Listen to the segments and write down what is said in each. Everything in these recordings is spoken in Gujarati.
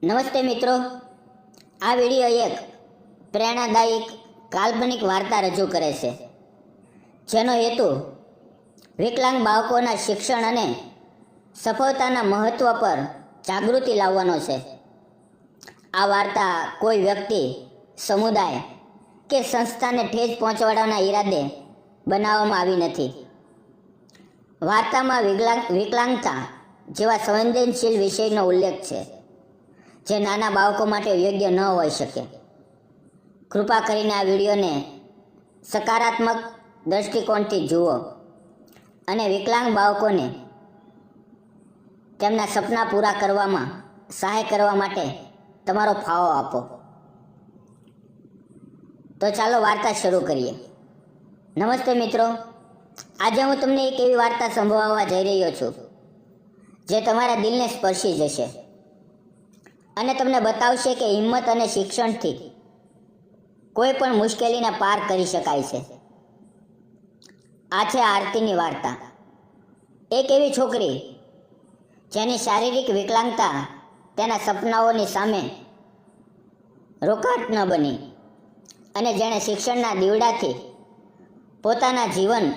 નમસ્તે મિત્રો, આ વિડીયો એક પ્રેરણાદાયક કાલ્પનિક વાર્તા રજૂ કરે છે, જેનો હેતુ વિકલાંગ બાળકોના શિક્ષણ અને સફળતાના મહત્ત્વ પર જાગૃતિ લાવવાનો છે. આ વાર્તા કોઈ વ્યક્તિ, સમુદાય કે સંસ્થાને ઠેસ પહોંચાડવાના ઈરાદે બનાવવામાં આવી નથી. વાર્તામાં વિકલાંગતા જેવા સંવેદનશીલ વિષયનો ઉલ્લેખ છે, જે નાના બાળકો માટે યોગ્ય ન હોઈ શકે. કૃપા કરીને આ વિડીયોને સકારાત્મક દૃષ્ટિકોણથી જુઓ અને વિકલાંગ બાળકોને તેમના સપના પૂરા કરવામાં સહાય કરવા માટે તમારો ફાળો આપો. તો ચાલો વાર્તા શરૂ કરીએ. નમસ્તે મિત્રો, આજે હું તમને એક એવી વાર્તા સંભળાવવા જઈ રહ્યો છું, જે તમારા દિલને સ્પર્શી જશે અને તમને બતાવશે કે હિંમત અને શિક્ષણથી કોઈ પણ મુશ્કેલીને પાર કરી શકાય છે. આ છે આરતીની વાર્તા. એક એવી છોકરી જેની શારીરિક વિકલાંગતા તેના સપનાઓની સામે રોકાટ ન બની અને જેણે શિક્ષણના દીવડાથી પોતાના જીવન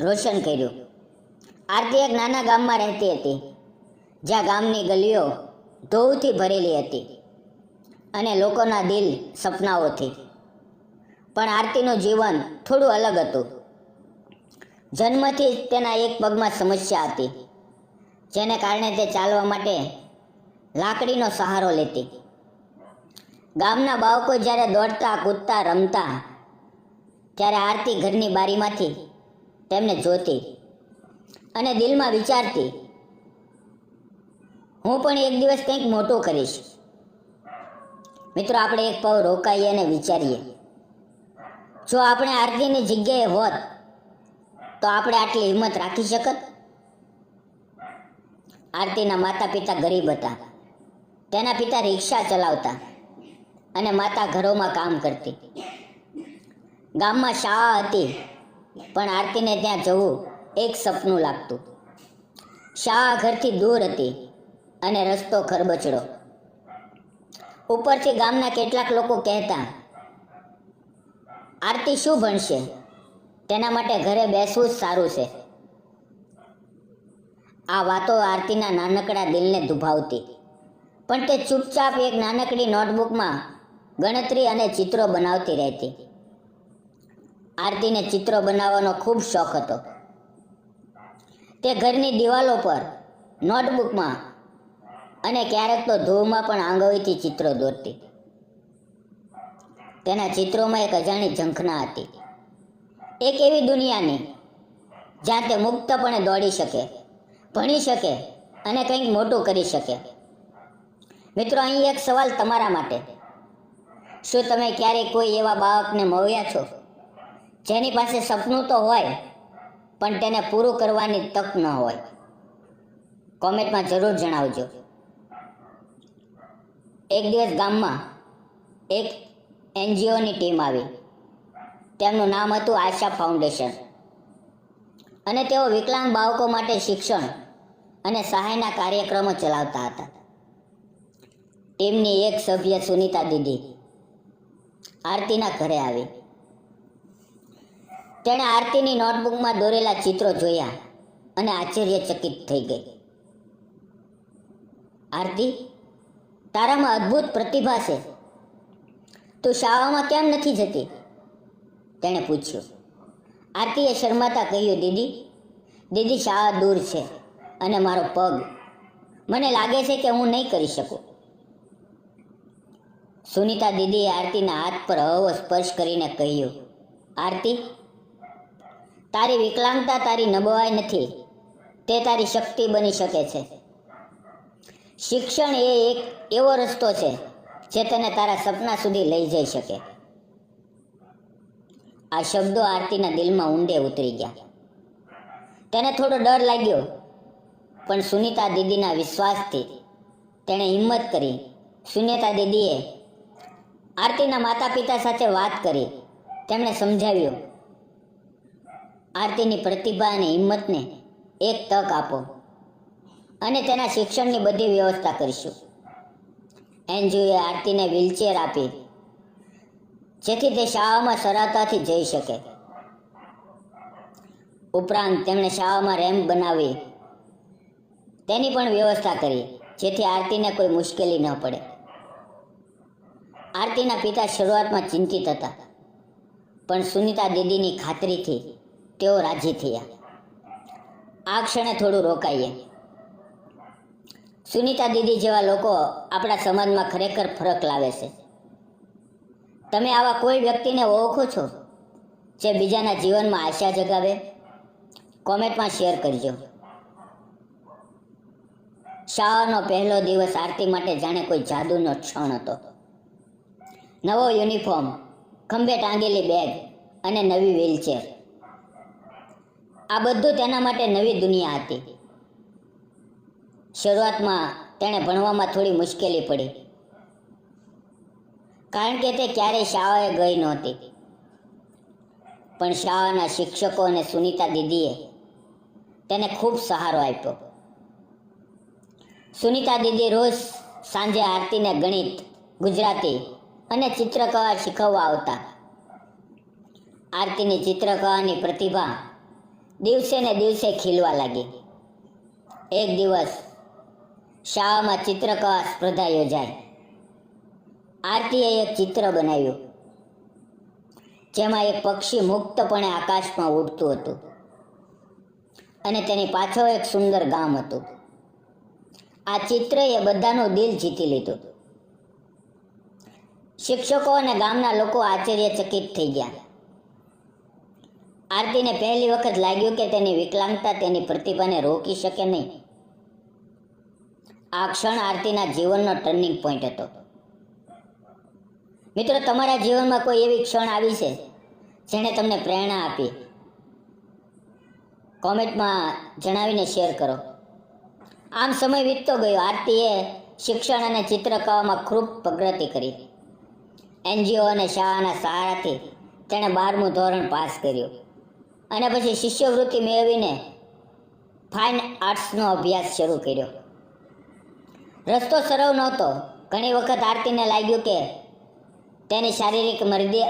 રોશન કર્યું. આરતી એક નાના ગામમાં રહેતી હતી, જ્યાં ગામની ગલીઓ ધોવથી ભરેલી હતી અને લોકોના દિલ સપનાઓથી. પણ આરતીનું જીવન થોડું અલગ હતું. જન્મથી જ તેના એક પગમાં સમસ્યા હતી, જેને કારણે તે ચાલવા માટે લાકડીનો સહારો લેતી. ગામના બાળકો જ્યારે દોડતા, કૂદતા, રમતા, ત્યારે આરતી ઘરની બારીમાંથી તેમને જોતી અને દિલમાં વિચારતી, હું પણ એક દિવસ કંઈક મોટું કરીશ. મિત્રો, આપણે એક પળ રોકાઈએ અને વિચારીએ, જો આપણે આરતીની જગ્યાએ હોત તો આપણે આટલી હિંમત રાખી શકત? આરતીના માતા પિતા ગરીબ હતા. તેના પિતા રિક્ષા ચલાવતા અને માતા ઘરોમાં કામ કરતી. ગામમાં શાળા હતી, પણ આરતીને ત્યાં જવું એક સપનું લાગતું. શાળા ઘરથી દૂર હતી અને રસ્તો ખરબચડો. ઉપરથી ગામના કેટલાક લોકો કહેતા, આરતી શું ભણશે? તેના માટે ઘરે બેસવું જ સારું છે. આ વાતો આરતીના નાનકડા દિલને દુભાવતી, પણ તે ચૂપચાપ એક નાનકડી નોટબુકમાં ગણતરી અને ચિત્રો બનાવતી રહેતી. આરતીને ચિત્રો બનાવવાનો ખૂબ શોખ હતો. તે ઘરની દિવાલો પર, નોટબુકમાં અને ક્યારેક તો ધૂળમાં પણ આંગળીથી ચિત્રો દોરતી. તેના ચિત્રોમાં એક અજાણી ઝંખના હતી, એક એવી દુનિયાની જ્યાં તે મુક્તપણે દોડી શકે, ભણી શકે અને કંઈક મોટું કરી શકે. મિત્રો, અહીં એક સવાલ તમારા માટે: શું તમે ક્યારેય કોઈ એવા બાળકને મળ્યા છો જેની પાસે સપનું તો હોય, પણ તેને પૂરું કરવાની તક ન હોય? કોમેન્ટમાં જરૂર જણાવજો. એક દિવસ ગામમાં એક એનજીઓની ટીમ આવી. તેમનું નામ હતું આશા ફાઉન્ડેશન, અને તેઓ વિકલાંગ બાળકો માટે શિક્ષણ અને સહાયના કાર્યક્રમો ચલાવતા હતા. ટીમની એક સભ્ય સુનીતા દીદી આરતીના ઘરે આવી. તેણે આરતીની નોટબુકમાં દોરેલા ચિત્રો જોયા અને આશ્ચર્યચકિત થઈ ગઈ. આરતી, તારામાં અદ્ભુત પ્રતિભા છે. તું શાળામાં કેમ નથી જતી? તેણે પૂછ્યું. આરતીએ શરમાતા કહ્યું, દીદી, શાળા દૂર છે અને મારો પગ, મને લાગે છે કે હું નહીં કરી શકું. સુનીતા દીદીએ આરતીના હાથ પર હળવો સ્પર્શ કરીને કહ્યું, આરતી, તારી વિકલાંગતા તારી નબળાઈ નથી, તે તારી શક્તિ બની શકે છે. શિક્ષણ એ એક એવો રસ્તો છે જે તને તારા સપના સુધી લઈ જઈ શકે. આ શબ્દો આરતીના દિલમાં ઊંડે ઉતરી ગયા. તેને થોડો ડર લાગ્યો, પણ સુનીતા દીદીના વિશ્વાસથી તેણે હિંમત કરી. સુનીતા દીદીએ આરતીના માતા પિતા સાથે વાત કરી. તેમણે સમજાવ્યું, આરતીની પ્રતિભા અને હિંમતને એક તક આપો અને તેના શિક્ષણની બધી વ્યવસ્થા કરીશું. એનજીઓએ આરતીને વ્હીલચેર આપી જેથી તે શાળામાં સરળતાથી જઈ શકે. ઉપરાંત તેમણે શાળામાં રેમ્પ બનાવી તેની પણ વ્યવસ્થા કરી જેથી આરતીને કોઈ મુશ્કેલી ન પડે. આરતીના પિતા શરૂઆતમાં ચિંતિત હતા, પણ સુનીતા દીદીની ખાતરીથી તેઓ રાજી થયા. આ ક્ષણે થોડું રોકાઈએ. સુનીતા દીદી જેવા લોકો આપણા સમાજમાં ખરેખર ફરક લાવે છે. તમે આવા કોઈ વ્યક્તિને ઓળખો છો જે બીજાના જીવનમાં આશા જગાવે? કોમેન્ટમાં શેર કરજો. શાળાનો પહેલો દિવસ આરતી માટે જાણે કોઈ જાદુનો ક્ષણ હતો. નવો યુનિફોર્મ, ખંભે ટાંગેલી બેગ અને નવી વ્હીલચેર, આ બધું તેના માટે નવી દુનિયા હતી. શરૂઆતમાં તેણે ભણવામાં થોડી મુશ્કેલી પડી, કારણ કે તે ક્યારેય શાળાએ ગઈ નહોતી. પણ શાળાના શિક્ષકો અને સુનીતા દીદીએ તેને ખૂબ સહારો આપ્યો. સુનીતા દીદી રોજ સાંજે આરતીને ગણિત, ગુજરાતી અને ચિત્રકળા શીખવવા આવતા. આરતીની ચિત્રકળાની પ્રતિભા દિવસે ને દિવસે ખીલવા લાગી. એક દિવસ શાળામાં ચિત્રકળા સ્પર્ધા યોજાઈ. આરતીએ એક ચિત્ર બનાવ્યું જેમાં એક પક્ષી મુક્તપણે આકાશમાં ઉડતું હતું અને તેની પાછળ એક સુંદર ગામ હતું. આ ચિત્રએ બધાનું દિલ જીતી લીધું. શિક્ષકો અને ગામના લોકો આશ્ચર્યચકિત થઈ ગયા. આરતીને પહેલી વખત લાગ્યું કે તેની વિકલાંગતા તેની પ્રતિભાને રોકી શકે નહીં. આ ક્ષણ આરતીના જીવનનો ટર્નિંગ પોઈન્ટ હતો. મિત્રો, તમારા જીવનમાં કોઈ એવી ક્ષણ આવી છે જેણે તમને પ્રેરણા આપી? કોમેન્ટમાં જણાવીને શેર કરો. આમ સમય વીતતો ગયો. આરતીએ શિક્ષણ અને ચિત્રકળામાં ખૂબ પ્રગતિ કરી. એનજીઓ અને શાળાના સહારાથી તેણે 12મું ધોરણ પાસ કર્યું અને પછી શિષ્યવૃત્તિ મેળવીને ફાઇન આર્ટ્સનો અભ્યાસ શરૂ કર્યો. રસ્તો સરળ નહોતો. ઘણી વખત આરતીને લાગ્યું કે તેની શારીરિક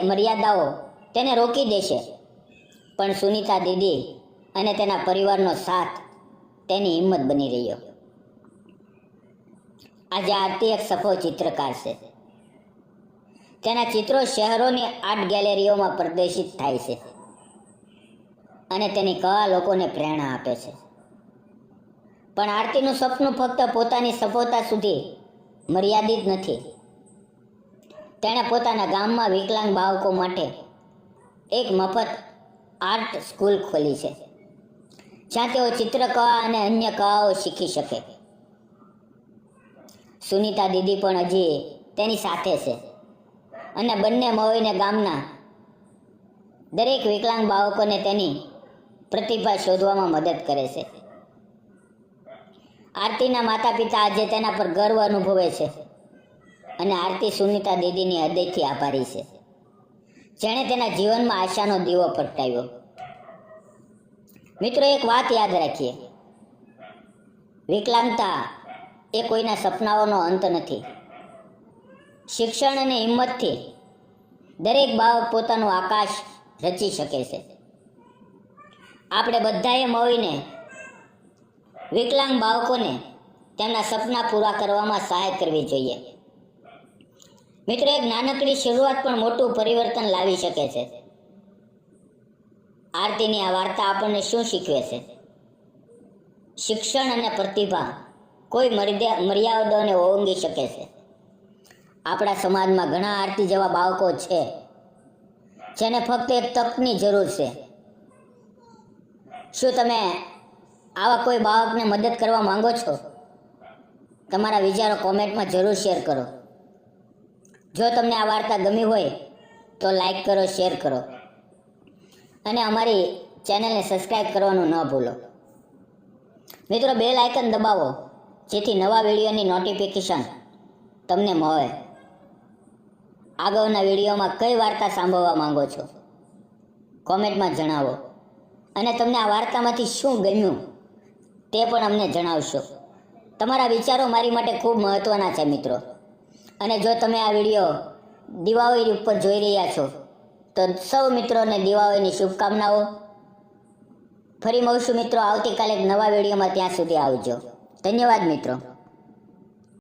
મર્યાદાઓ તેને રોકી દેશે, પણ સુનીતા દીદી અને તેના પરિવારનો સાથ તેની હિંમત બની રહ્યો. આજે આરતી એક સફળ ચિત્રકાર છે. તેના ચિત્રો શહેરોની આર્ટ ગેલેરીઓમાં પ્રદર્શિત થાય છે અને તેની કળા લોકોને પ્રેરણા આપે છે. પણ આરતીનું સપનું ફક્ત પોતાની સફળતા સુધી મર્યાદિત નથી. તેણે પોતાના ગામમાં વિકલાંગ બાળકો માટે એક મફત આર્ટ સ્કૂલ ખોલી છે, જ્યાં તેઓ ચિત્રકળા અને અન્ય કળાઓ શીખી શકે. સુનીતા દીદી પણ હજી તેની સાથે છે અને બંને મળીને ગામના દરેક વિકલાંગ બાળકોને તેની પ્રતિભા શોધવામાં મદદ કરે છે. આરતીના માતા પિતા આજે તેના પર ગર્વ અનુભવે છે અને આરતી સુનીતા દીદીની હૃદયથી આભારી છે, જેણે તેના જીવનમાં આશાનો દીવો પ્રગટાવ્યો. મિત્રો, એક વાત યાદ રાખીએ, વિકલાંગતા એ કોઈના સપનાઓનો અંત નથી. શિક્ષણ અને હિંમતથી દરેક બાળક પોતાનું આકાશ રચી શકે છે. આપણે બધાએ મળીને વિકલાંગ બાળકોને તેમના સપના પૂરા કરવામાં સહાય કરવી જોઈએ. મિત્રો, એક નાનકડી શરૂઆત પણ મોટું પરિવર્તન લાવી શકે છે. આરતીની આ વાર્તા આપણને શું શીખવે છે? શિક્ષણ અને પ્રતિભા કોઈ મર્યાદાઓને ઓળંગી શકે છે. આપણા સમાજમાં ઘણા આરતી જેવા બાળકો છે જેને ફક્ત એક તકની જરૂર છે. શું તમે આવા કોઈ બાળકને મદદ કરવા માંગો છો? તમારા વિચારો કોમેન્ટમાં જરૂર શેર કરો. જો તમને આ વાર્તા ગમી હોય તો લાઈક કરો, શેર કરો અને અમારી ચેનલને સબસ્ક્રાઈબ કરવાનું ન ભૂલો. મિત્રો, બેલ આઇકન દબાવો જેથી નવા વિડીયોની નોટિફિકેશન તમને મળે. આગળના વિડીયોમાં કઈ વાર્તા સાંભળવા માંગો છો? કોમેન્ટમાં જણાવો અને તમને આ વાર્તામાંથી શું ગમ્યું તે પણ અમને જણાવશો. તમારા વિચારો મારી માટે ખૂબ મહત્ત્વના છે મિત્રો. અને જો તમે આ વિડીયો દિવાળી ઉપર જોઈ રહ્યા છો તો સૌ મિત્રોને દિવાળીની શુભકામનાઓ. ફરી મળશું મિત્રો આવતીકાલે એક નવા વિડીયોમાં. ત્યાં સુધી આવજો. ધન્યવાદ મિત્રો.